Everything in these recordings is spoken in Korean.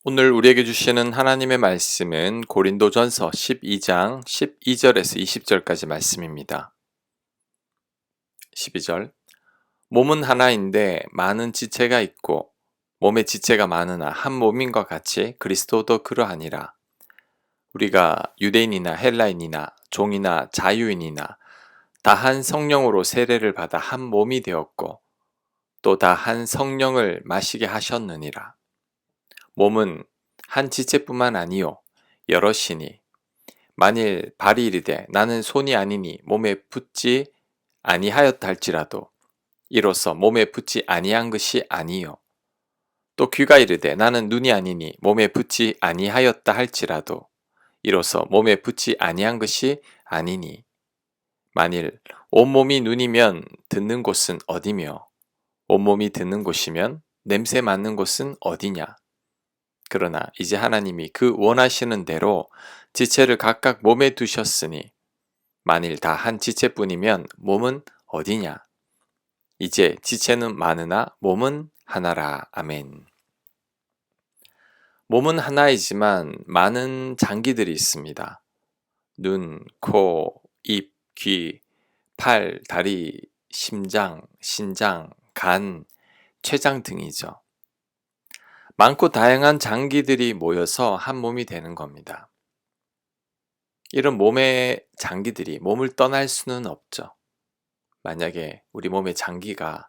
오늘 우리에게 주시는 하나님의 말씀은 고린도전서 12장 12절에서 20절까지 말씀입니다. 12절 몸은 하나인데 많은 지체가 있고 몸의 지체가 많으나 한 몸인 것 같이 그리스도도 그러하니라. 우리가 유대인이나 헬라인이나 종이나 자유인이나 다 한 성령으로 세례를 받아 한 몸이 되었고 또 다 한 성령을 마시게 하셨느니라. 몸은 한 지체뿐만 아니요 여럿이니 만일 발이 이르되 나는 손이 아니니 몸에 붙지 아니하였다 할지라도 이로써 몸에 붙지 아니한 것이 아니요 또 귀가 이르되 나는 눈이 아니니 몸에 붙지 아니하였다 할지라도 이로써 몸에 붙지 아니한 것이 아니니 만일 온몸이 눈이면 듣는 곳은 어디며 온몸이 듣는 곳이면 냄새 맡는 곳은 어디냐. 그러나 이제 하나님이 그 원하시는 대로 지체를 각각 몸에 두셨으니 만일 다 한 지체뿐이면 몸은 어디냐? 이제 지체는 많으나 몸은 하나라. 아멘. 몸은 하나이지만 많은 장기들이 있습니다. 눈, 코, 입, 귀, 팔, 다리, 심장, 신장, 간, 췌장 등이죠. 많고 다양한 장기들이 모여서 한 몸이 되는 겁니다. 이런 몸의 장기들이 몸을 떠날 수는 없죠. 만약에 우리 몸의 장기가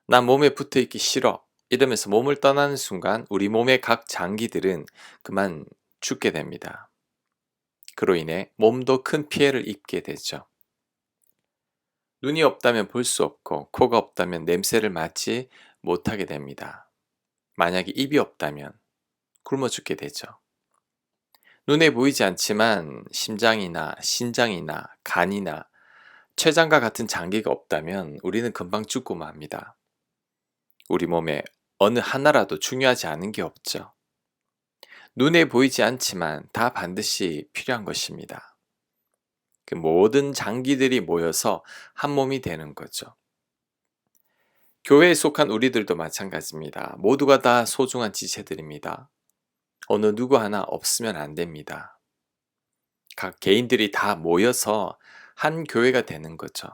난 몸에 붙어 있기 싫어 이러면서 몸을 떠나는 순간 우리 몸의 각 장기들은 그만 죽게 됩니다. 그로 인해 몸도 큰 피해를 입게 되죠. 눈이 없다면 볼 수 없고 코가 없다면 냄새를 맡지 못하게 됩니다. 만약에 입이 없다면 굶어 죽게 되죠. 눈에 보이지 않지만 심장이나 신장이나 간이나 췌장과 같은 장기가 없다면 우리는 금방 죽고 맙니다. 우리 몸에 어느 하나라도 중요하지 않은 게 없죠. 눈에 보이지 않지만 다 반드시 필요한 것입니다. 그 모든 장기들이 모여서 한 몸이 되는 거죠. 교회에 속한 우리들도 마찬가지입니다. 모두가 다 소중한 지체들입니다. 어느 누구 하나 없으면 안 됩니다. 각 개인들이 다 모여서 한 교회가 되는 거죠.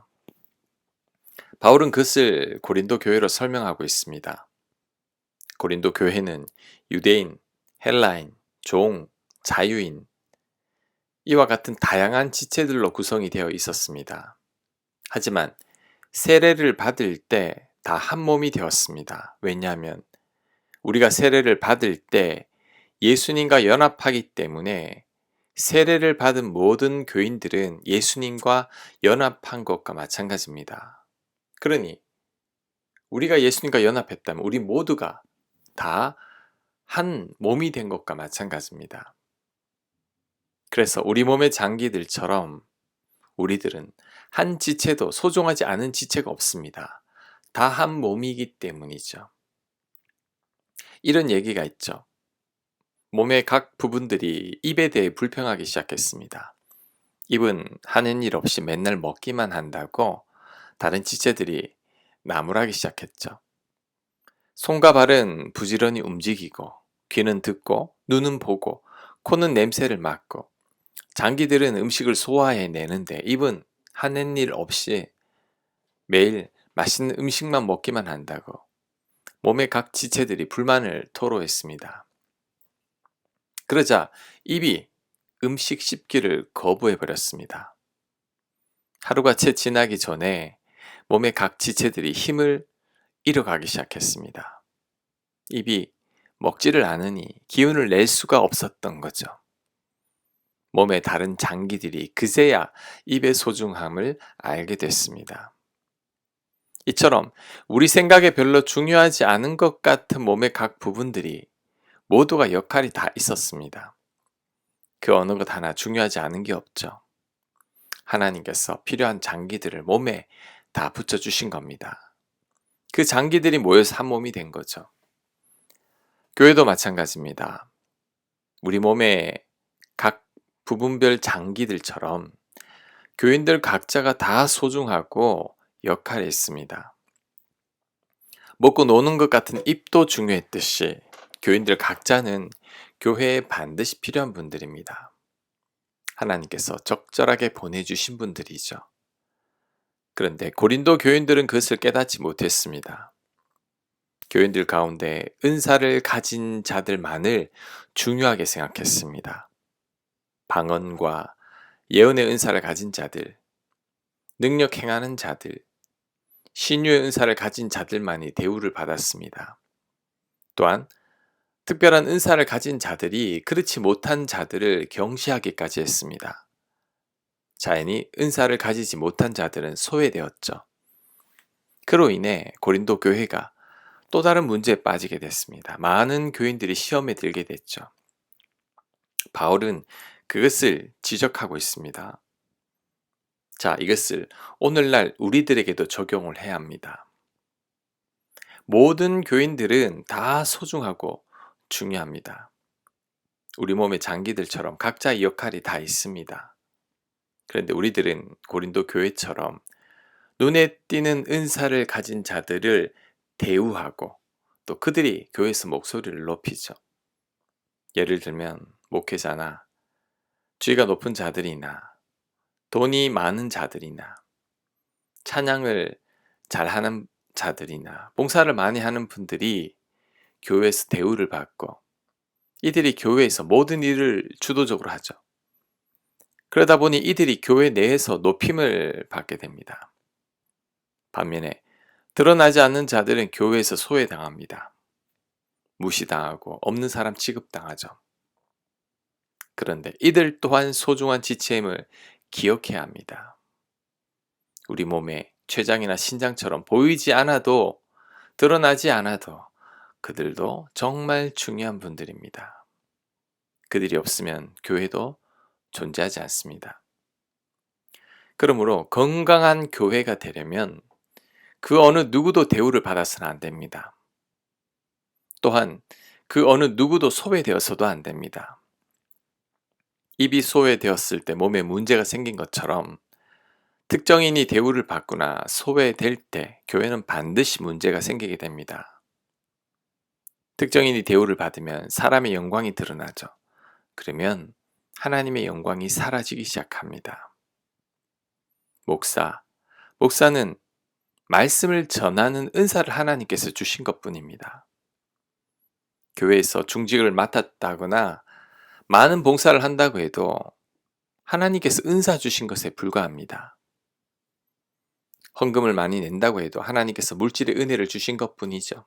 바울은 그것을 고린도 교회로 설명하고 있습니다. 고린도 교회는 유대인, 헬라인, 종, 자유인 이와 같은 다양한 지체들로 구성이 되어 있었습니다. 하지만 세례를 받을 때 다 한 몸이 되었습니다. 왜냐하면 우리가 세례를 받을 때 예수님과 연합하기 때문에 세례를 받은 모든 교인들은 예수님과 연합한 것과 마찬가지입니다. 그러니 우리가 예수님과 연합했다면 우리 모두가 다 한 몸이 된 것과 마찬가지입니다. 그래서 우리 몸의 장기들처럼 우리들은 한 지체도 소중하지 않은 지체가 없습니다. 다 한 몸이기 때문이죠. 이런 얘기가 있죠. 몸의 각 부분들이 입에 대해 불평하기 시작했습니다. 입은 하는 일 없이 맨날 먹기만 한다고 다른 지체들이 나무라기 시작했죠. 손과 발은 부지런히 움직이고 귀는 듣고 눈은 보고 코는 냄새를 맡고 장기들은 음식을 소화해내는데 입은 하는 일 없이 매일 맛있는 음식만 먹기만 한다고 몸의 각 지체들이 불만을 토로했습니다. 그러자 입이 음식 씹기를 거부해버렸습니다. 하루가 채 지나기 전에 몸의 각 지체들이 힘을 잃어가기 시작했습니다. 입이 먹지를 않으니 기운을 낼 수가 없었던 거죠. 몸의 다른 장기들이 그제야 입의 소중함을 알게 됐습니다. 이처럼 우리 생각에 별로 중요하지 않은 것 같은 몸의 각 부분들이 모두가 역할이 다 있었습니다. 그 어느 것 하나 중요하지 않은 게 없죠. 하나님께서 필요한 장기들을 몸에 다 붙여주신 겁니다. 그 장기들이 모여서 한 몸이 된 거죠. 교회도 마찬가지입니다. 우리 몸의 각 부분별 장기들처럼 교인들 각자가 다 소중하고 역할이 있습니다. 먹고 노는 것 같은 입도 중요했듯이 교인들 각자는 교회에 반드시 필요한 분들입니다. 하나님께서 적절하게 보내주신 분들이죠. 그런데 고린도 교인들은 그것을 깨닫지 못했습니다. 교인들 가운데 은사를 가진 자들만을 중요하게 생각했습니다. 방언과 예언의 은사를 가진 자들, 능력 행하는 자들, 신유의 은사를 가진 자들만이 대우를 받았습니다. 또한 특별한 은사를 가진 자들이 그렇지 못한 자들을 경시하기까지 했습니다. 자연히 은사를 가지지 못한 자들은 소외되었죠. 그로 인해 고린도 교회가 또 다른 문제에 빠지게 됐습니다. 많은 교인들이 시험에 들게 됐죠. 바울은 그것을 지적하고 있습니다. 자, 이것을 오늘날 우리들에게도 적용을 해야 합니다. 모든 교인들은 다 소중하고 중요합니다. 우리 몸의 장기들처럼 각자의 역할이 다 있습니다. 그런데 우리들은 고린도 교회처럼 눈에 띄는 은사를 가진 자들을 대우하고 또 그들이 교회에서 목소리를 높이죠. 예를 들면 목회자나 지위가 높은 자들이나 돈이 많은 자들이나 찬양을 잘하는 자들이나 봉사를 많이 하는 분들이 교회에서 대우를 받고 이들이 교회에서 모든 일을 주도적으로 하죠. 그러다 보니 이들이 교회 내에서 높임을 받게 됩니다. 반면에 드러나지 않는 자들은 교회에서 소외당합니다. 무시당하고 없는 사람 취급당하죠. 그런데 이들 또한 소중한 지체임을 기억해야 합니다. 우리 몸에 췌장이나 신장처럼 보이지 않아도 드러나지 않아도 그들도 정말 중요한 분들입니다. 그들이 없으면 교회도 존재하지 않습니다. 그러므로 건강한 교회가 되려면 그 어느 누구도 대우를 받아서는 안 됩니다. 또한 그 어느 누구도 소외되어서도 안 됩니다. 입이 소외되었을 때 몸에 문제가 생긴 것처럼 특정인이 대우를 받거나 소외될 때 교회는 반드시 문제가 생기게 됩니다. 특정인이 대우를 받으면 사람의 영광이 드러나죠. 그러면 하나님의 영광이 사라지기 시작합니다. 목사는 말씀을 전하는 은사를 하나님께서 주신 것뿐입니다. 교회에서 중직을 맡았다거나 많은 봉사를 한다고 해도 하나님께서 은사 주신 것에 불과합니다. 헌금을 많이 낸다고 해도 하나님께서 물질의 은혜를 주신 것뿐이죠.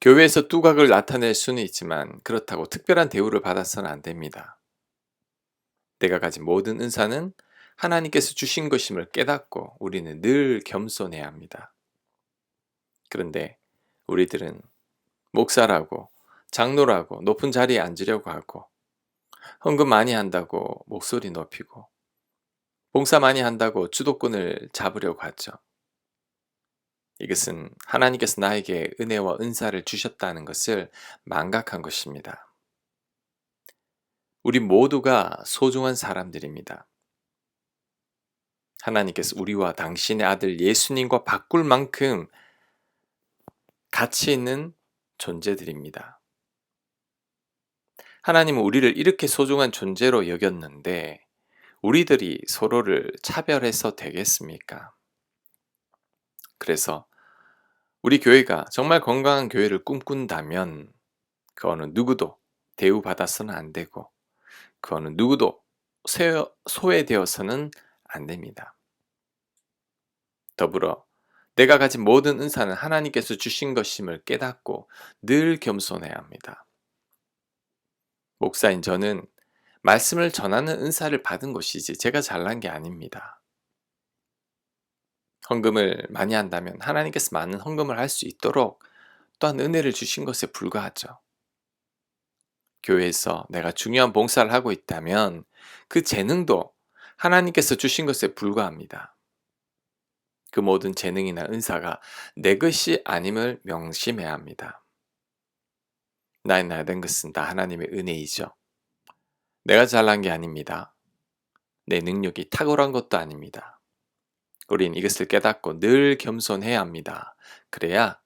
교회에서 두각을 나타낼 수는 있지만 그렇다고 특별한 대우를 받아서는 안 됩니다. 내가 가진 모든 은사는 하나님께서 주신 것임을 깨닫고 우리는 늘 겸손해야 합니다. 그런데 우리들은 목사라고 장로라고 높은 자리에 앉으려고 하고 헌금 많이 한다고 목소리 높이고 봉사 많이 한다고 주도권을 잡으려고 하죠. 이것은 하나님께서 나에게 은혜와 은사를 주셨다는 것을 망각한 것입니다. 우리 모두가 소중한 사람들입니다. 하나님께서 우리와 당신의 아들 예수님과 바꿀 만큼 가치 있는 존재들입니다. 하나님은 우리를 이렇게 소중한 존재로 여겼는데 우리들이 서로를 차별해서 되겠습니까? 그래서 우리 교회가 정말 건강한 교회를 꿈꾼다면 그 어느 누구도 대우받아서는 안 되고 그 어느 누구도 소외되어서는 안 됩니다. 더불어 내가 가진 모든 은사는 하나님께서 주신 것임을 깨닫고 늘 겸손해야 합니다. 목사인 저는 말씀을 전하는 은사를 받은 것이지 제가 잘난 게 아닙니다. 헌금을 많이 한다면 하나님께서 많은 헌금을 할 수 있도록 또한 은혜를 주신 것에 불과하죠. 교회에서 내가 중요한 봉사를 하고 있다면 그 재능도 하나님께서 주신 것에 불과합니다. 그 모든 재능이나 은사가 내 것이 아님을 명심해야 합니다. 나의 나된 것은 다 하나님의 은혜이죠. 내가 잘난 게 아닙니다. 내 능력이 탁월한 것도 아닙니다. 우린 이것을 깨닫고 늘 겸손해야 합니다. 그래야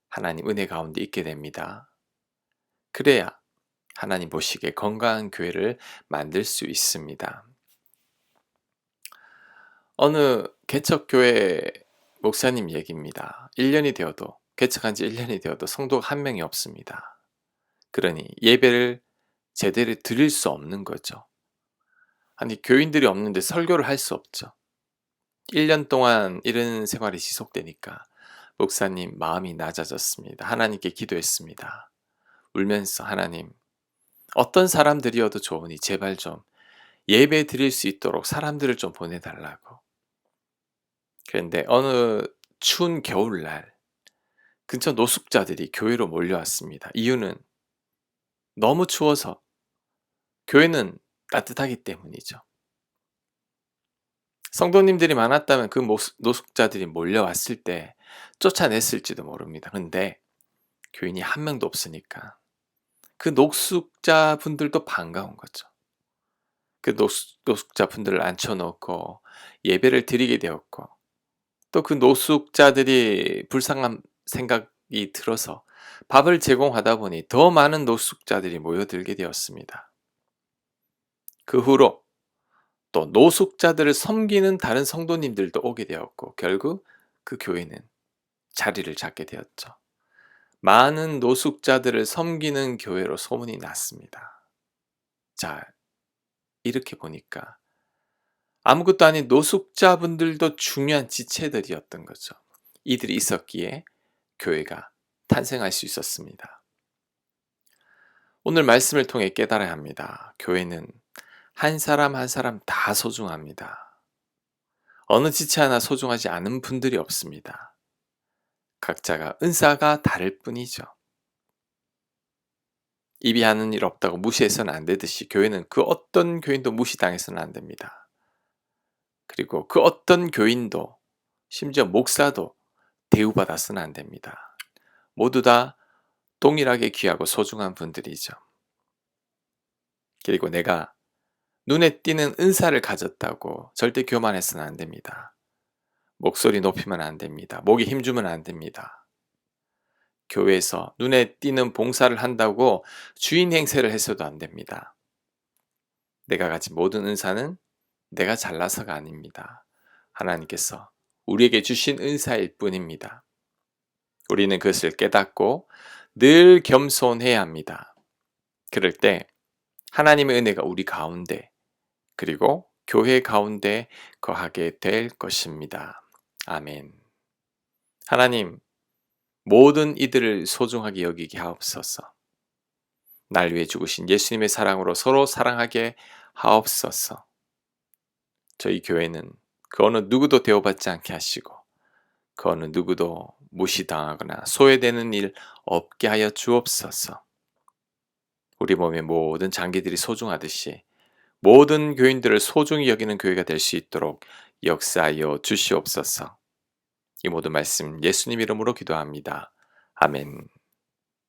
하나님 은혜 가운데 있게 됩니다. 그래야 하나님 보시기에 건강한 교회를 만들 수 있습니다. 어느 개척교회 목사님 얘기입니다. 1년이 되어도 개척한 지 1년이 되어도 성도가 한 명이 없습니다. 그러니 예배를 제대로 드릴 수 없는 거죠. 아니 교인들이 없는데 설교를 할 수 없죠. 1년 동안 이런 생활이 지속되니까 목사님 마음이 낮아졌습니다. 하나님께 기도했습니다. 울면서 하나님 어떤 사람들이어도 좋으니 제발 좀 예배 드릴 수 있도록 사람들을 좀 보내달라고. 그런데 어느 추운 겨울날 근처 노숙자들이 교회로 몰려왔습니다. 이유는 너무 추워서 교회는 따뜻하기 때문이죠. 성도님들이 많았다면 그 노숙자들이 몰려왔을 때 쫓아냈을지도 모릅니다. 근데 교인이 한 명도 없으니까 그 노숙자분들도 반가운 거죠. 그 노숙자분들을 앉혀놓고 예배를 드리게 되었고 또 그 노숙자들이 불쌍한 생각이 들어서 밥을 제공하다 보니 더 많은 노숙자들이 모여들게 되었습니다. 그 후로 또 노숙자들을 섬기는 다른 성도님들도 오게 되었고 결국 그 교회는 자리를 잡게 되었죠. 많은 노숙자들을 섬기는 교회로 소문이 났습니다. 자, 이렇게 보니까 아무것도 아닌 노숙자분들도 중요한 지체들이었던 거죠. 이들이 있었기에 교회가 탄생할 수 있었습니다. 오늘 말씀을 통해 깨달아야 합니다. 교회는 한 사람 한 사람 다 소중합니다. 어느 지체 하나 소중하지 않은 분들이 없습니다. 각자가 은사가 다를 뿐이죠. 입이 하는 일 없다고 무시해서는 안 되듯이 교회는 그 어떤 교인도 무시당해서는 안 됩니다. 그리고 그 어떤 교인도 심지어 목사도 대우받아서는 안 됩니다. 모두 다 동일하게 귀하고 소중한 분들이죠. 그리고 내가 눈에 띄는 은사를 가졌다고 절대 교만해서는 안 됩니다. 목소리 높이면 안 됩니다. 목에 힘주면 안 됩니다. 교회에서 눈에 띄는 봉사를 한다고 주인 행세를 해서도 안 됩니다. 내가 가진 모든 은사는 내가 잘나서가 아닙니다. 하나님께서 우리에게 주신 은사일 뿐입니다. 우리는 그것을 깨닫고 늘 겸손해야 합니다. 그럴 때 하나님의 은혜가 우리 가운데 그리고 교회 가운데 거하게 될 것입니다. 아멘. 하나님, 모든 이들을 소중하게 여기게 하옵소서. 날 위해 죽으신 예수님의 사랑으로 서로 사랑하게 하옵소서. 저희 교회는 그 어느 누구도 대우받지 않게 하시고 그 어느 누구도 무시당하거나 소외되는 일 없게 하여 주옵소서. 우리 몸의 모든 장기들이 소중하듯이 모든 교인들을 소중히 여기는 교회가 될 수 있도록 역사하여 주시옵소서. 이 모든 말씀 예수님 이름으로 기도합니다. 아멘.